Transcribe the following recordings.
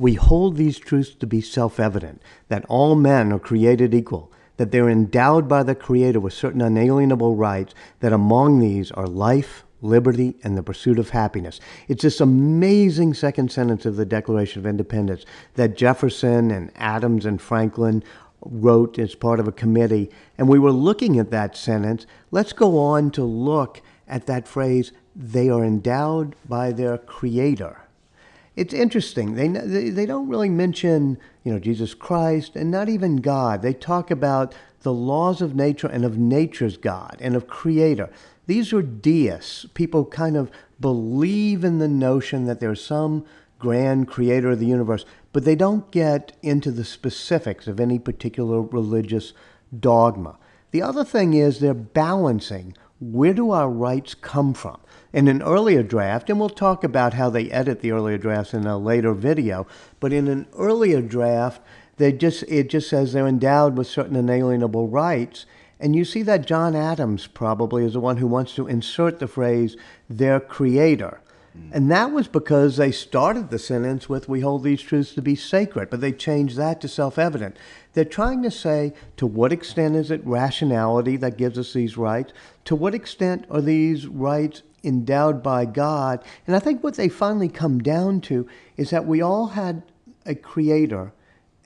We hold these truths to be self-evident, that all men are created equal, that they're endowed by the Creator with certain unalienable rights, that among these are life, liberty, and the pursuit of happiness. It's this amazing second sentence of the Declaration of Independence that Jefferson and Adams and Franklin wrote as part of a committee. And we were looking at that sentence. Let's go on to look at that phrase, they are endowed by their Creator. It's interesting. They don't really mention, Jesus Christ and not even God. They talk about the laws of nature and of nature's God and of Creator. These are deists. People kind of believe in the notion that there's some grand creator of the universe, but they don't get into the specifics of any particular religious dogma. The other thing is they're balancing, where do our rights come from? In an earlier draft, and we'll talk about how they edit the earlier drafts in a later video, but in an earlier draft, it just says they're endowed with certain inalienable rights. And you see that John Adams probably is the one who wants to insert the phrase, their Creator. And that was because they started the sentence with, we hold these truths to be sacred, but they changed that to self-evident. They're trying to say, to what extent is it rationality that gives us these rights? To what extent are these rights endowed by God? And I think what they finally come down to is that we all had a Creator,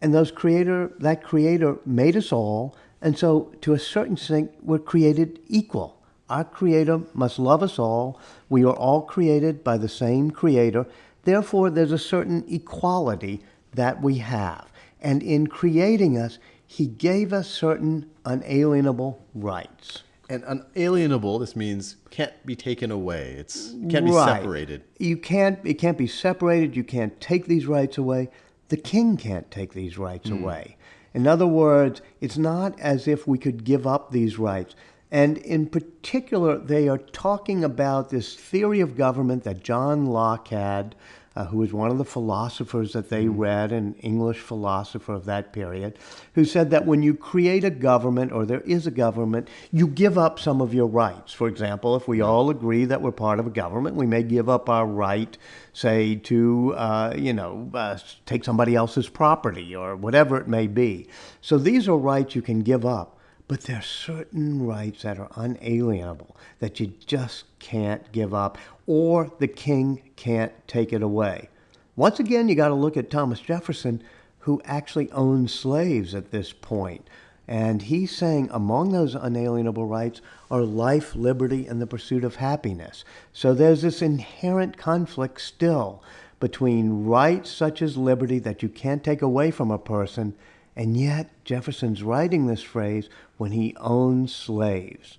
and that Creator made us all, and so to a certain extent, we're created equal. Our Creator must love us all. We are all created by the same Creator. Therefore, there's a certain equality that we have. And in creating us, He gave us certain unalienable rights. And unalienable, this means can't be taken away. It can't be separated. It can't be separated. You can't take these rights away. The king can't take these rights away. In other words, it's not as if we could give up these rights. And in particular, they are talking about this theory of government that John Locke had, who was one of the philosophers that they read, an English philosopher of that period, who said that when you create a government, or there is a government, you give up some of your rights. For example, if we all agree that we're part of a government, we may give up our right, say, to, take somebody else's property or whatever it may be. So these are rights you can give up. But there are certain rights that are unalienable, that you just can't give up, or the king can't take it away. Once again, you got to look at Thomas Jefferson, who actually owned slaves at this point. And he's saying among those unalienable rights are life, liberty, and the pursuit of happiness. So there's this inherent conflict still between rights such as liberty that you can't take away from a person, and yet Jefferson's writing this phrase when he owns slaves.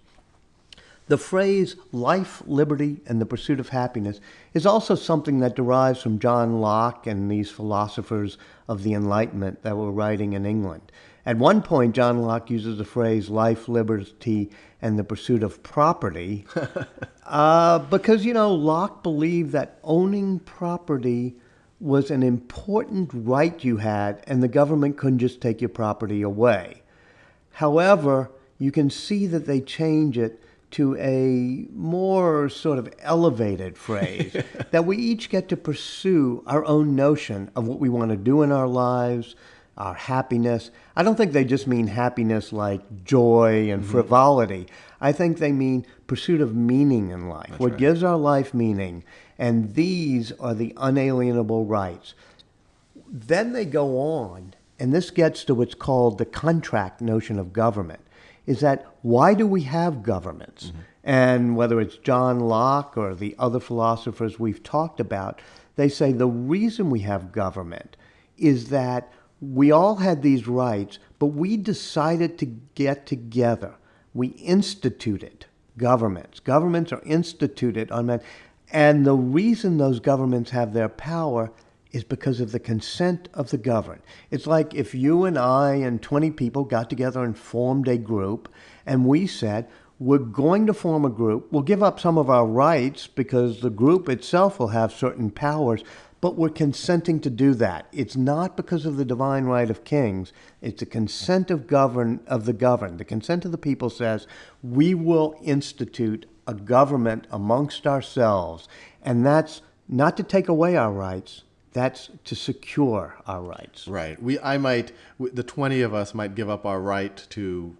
The phrase life, liberty, and the pursuit of happiness is also something that derives from John Locke and these philosophers of the Enlightenment that were writing in England. At one point, John Locke uses the phrase life, liberty, and the pursuit of property because, Locke believed that owning property was an important right you had, and the government couldn't just take your property away. However, you can see that they change it to a more sort of elevated phrase, that we each get to pursue our own notion of what we want to do in our lives, our happiness. I don't think they just mean happiness like joy and frivolity. I think they mean pursuit of meaning in life, That's what right. gives our life meaning. And these are the unalienable rights. Then they go on, and this gets to what's called the contract notion of government, is that why do we have governments? And whether it's John Locke or the other philosophers we've talked about, they say the reason we have government is that we all had these rights, but we decided to get together. We instituted governments. Governments are instituted on men. And the reason those governments have their power is because of the consent of the governed. It's like if you and I and 20 people got together and formed a group, and we said, we're going to form a group. We'll give up some of our rights because the group itself will have certain powers, but we're consenting to do that. It's not because of the divine right of kings. It's the consent of the governed. The consent of the people says, we will institute a government amongst ourselves. And that's not to take away our rights. That's to secure our rights. Right. The 20 of us might give up our right to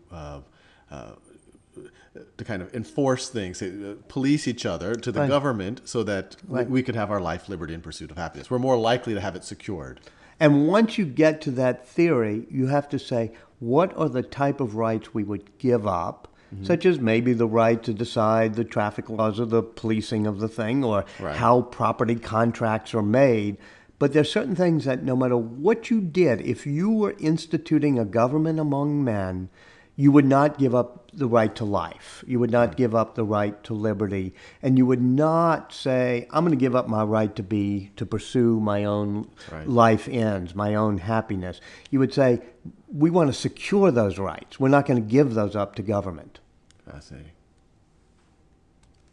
kind of enforce things, police each other to the Right. government so that Right. we could have our life, liberty, and pursuit of happiness. We're more likely to have it secured. And once you get to that theory, you have to say, what are the type of rights we would give up, such as maybe the right to decide the traffic laws or the policing of the thing, or Right. how property contracts are made. But there's certain things that no matter what you did, if you were instituting a government among men, you would not give up the right to life. You would not give up the right to liberty. And you would not say, I'm going to give up my right to pursue my own Right. life ends, my own happiness. You would say, we want to secure those rights. We're not going to give those up to government. Fascinating.